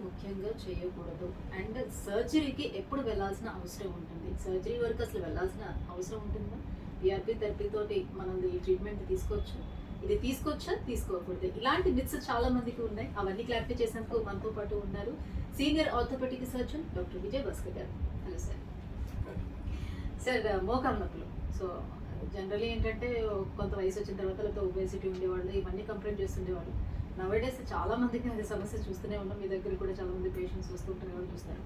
ముఖ్యంగా చేయకూడదు? అండ్ సర్జరీకి ఎప్పుడు వెళ్ళాల్సిన అవసరం ఉంటుంది? సర్జరీ వరకు అసలు వెళ్ళాల్సిన అవసరం ఉంటుందా? పిఆర్పి థెరపీ తోటి మనం ఈ ట్రీట్మెంట్ తీసుకోవచ్చు, ఇది తీసుకోవచ్చా, తీసుకోకూడదు? ఇలాంటి మిత్స్ చాలా మందికి ఉన్నాయి. అవన్నీ క్లారిఫై చేసేందుకు మనతో పాటు ఉన్నారు senior orthopaedic surgeon doctor Vijay Bhaskar గారు. Hello sir. సార్, మోకాలు నొప్పులు సో జనరల్లీ ఏంటంటే కొంత వయసు వచ్చిన తర్వాత లేకపోతే ఒబేసిటీ ఉండేవాళ్ళు ఇవన్నీ కంప్లైంట్ చేస్తుండేవాళ్ళు. నవేడేస్ చాలా మందికి అది సమస్య చూస్తూనే ఉన్నాం. మీ దగ్గర కూడా చాలా మంది పేషెంట్స్ వస్తుంటారు వాళ్ళు చూస్తారు.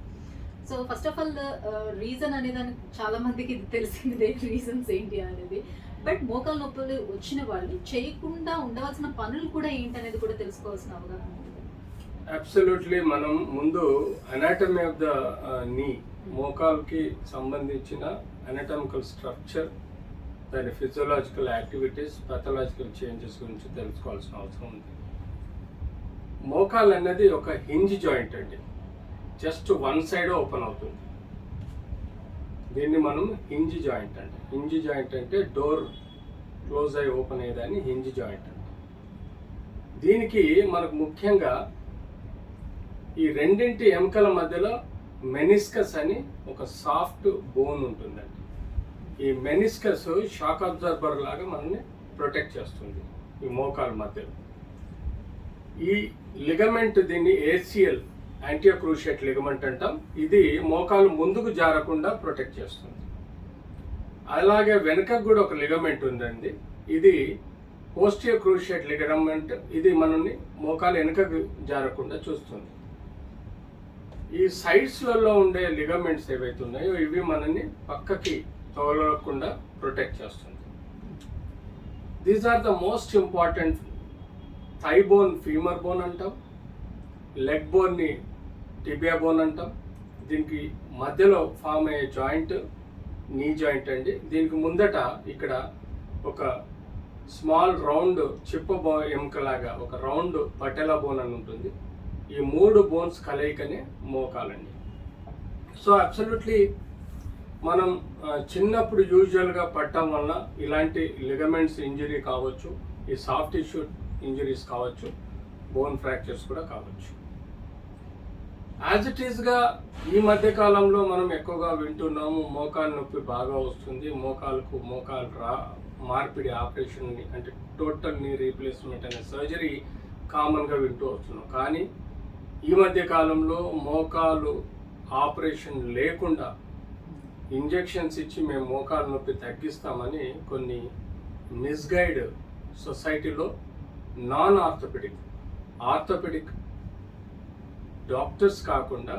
So first of all reason అనేది చాలా మందికి ఇది తెలిసిందే, రీజన్స్ ఏంటి అనేది. బట్ మోకాలు నొప్పులు వచ్చిన వాళ్ళు చేయకుండా ఉండవలసిన పనులు కూడా ఏంటి అనేది కూడా తెలుసుకోవాల్సిన అవగాహన ఉంటుంది. అబ్సల్యూట్లీ. మనం ముందు అనాటమీ ఆఫ్ ద నీ, మోకాల్కి సంబంధించిన అనటామికల్ స్ట్రక్చర్, దాని ఫిజియోలాజికల్ యాక్టివిటీస్, పాథలాజికల్ చేంజెస్ గురించి తెలుసుకోవాల్సిన అవసరం ఉంది. మోకాలు అనేది ఒక హింజ్ జాయింట్ అండి. జస్ట్ వన్ సైడ్ ఓపెన్ అవుతుంది. దీన్ని మనం హింజ్ జాయింట్ అంటే, హింజ్ జాయింట్ అంటే డోర్ క్లోజ్ అయ్యి ఓపెన్ అయ్యేదాన్ని హింజ్ జాయింట్ అంటే. దీనికి మనకు ముఖ్యంగా ఈ రెండింటి ఎముకల మధ్యలో మెనిస్కస్ అని ఒక సాఫ్ట్ బోన్ ఉంటుందండి. ఈ మెనిస్కస్ షాక్ అబ్జర్బర్ లాగా మనల్ని ప్రొటెక్ట్ చేస్తుంది ఈ మోకాల మధ్యలో. ఈ లిగమెంట్, దీన్ని ఏసిఎల్, యాంటియో క్రూషియేట్ లిగమెంట్ అంటాం. ఇది మోకాలు ముందుకు జారకుండా ప్రొటెక్ట్ చేస్తుంది. అలాగే వెనుకకు కూడా ఒక లిగమెంట్ ఉందండి. ఇది పోస్టియో క్రూషియేట్ లిగమెంట్. ఇది మనల్ని మోకాలు వెనుకకు జారకుండా చూస్తుంది. ఈ సైడ్స్లలో ఉండే లిగమెంట్స్ ఏవైతే ఉన్నాయో ఇవి మనల్ని పక్కకి తోలకుండా ప్రొటెక్ట్ చేస్తుంది. These are the most important. Thigh bone femur bone అంటాం, లెగ్ బోన్ని టిబియా బోన్ అంటాం. దీనికి మధ్యలో ఫామ్ అయ్యే జాయింట్ నీ జాయింట్ అండి. దీనికి ముందట ఇక్కడ ఒక స్మాల్ రౌండ్ చిప్ప ఎముకలాగా ఒక రౌండ్ పటెలా బోన్ అని ఉంటుంది. ఈ మూడు బోన్స్ కలయికనే మోకాలండి. సో అబ్సల్యూట్లీ మనం చిన్నప్పుడు యూజువల్గా పట్టడం వలన ఇలాంటి లిగమెంట్స్ ఇంజరీ కావచ్చు, ఈ సాఫ్ట్ టిష్యూ ఇంజరీస్ కావచ్చు, బోన్ ఫ్రాక్చర్స్ కూడా కావచ్చు. యాజ్ ఇట్ ఈస్గా ఈ మధ్య కాలంలో మనం ఎక్కువగా వింటున్నాము, మోకాలు నొప్పి బాగా వస్తుంది, మోకాలు మార్పిడి ఆపరేషన్ అంటే టోటల్ నీ రీప్లేస్మెంట్ అనే సర్జరీ కామన్గా వింటూ వస్తున్నాం. కానీ ఈ మధ్య కాలంలో మోకాలు ఆపరేషన్ లేకుండా ఇంజెక్షన్స్ ఇచ్చి మేము మోకాలు నొప్పి తగ్గిస్తామని కొన్ని మిస్గైడ్ సొసైటీలో నాన్ ఆర్థోపెడిక్ డాక్టర్స్ కాకుండా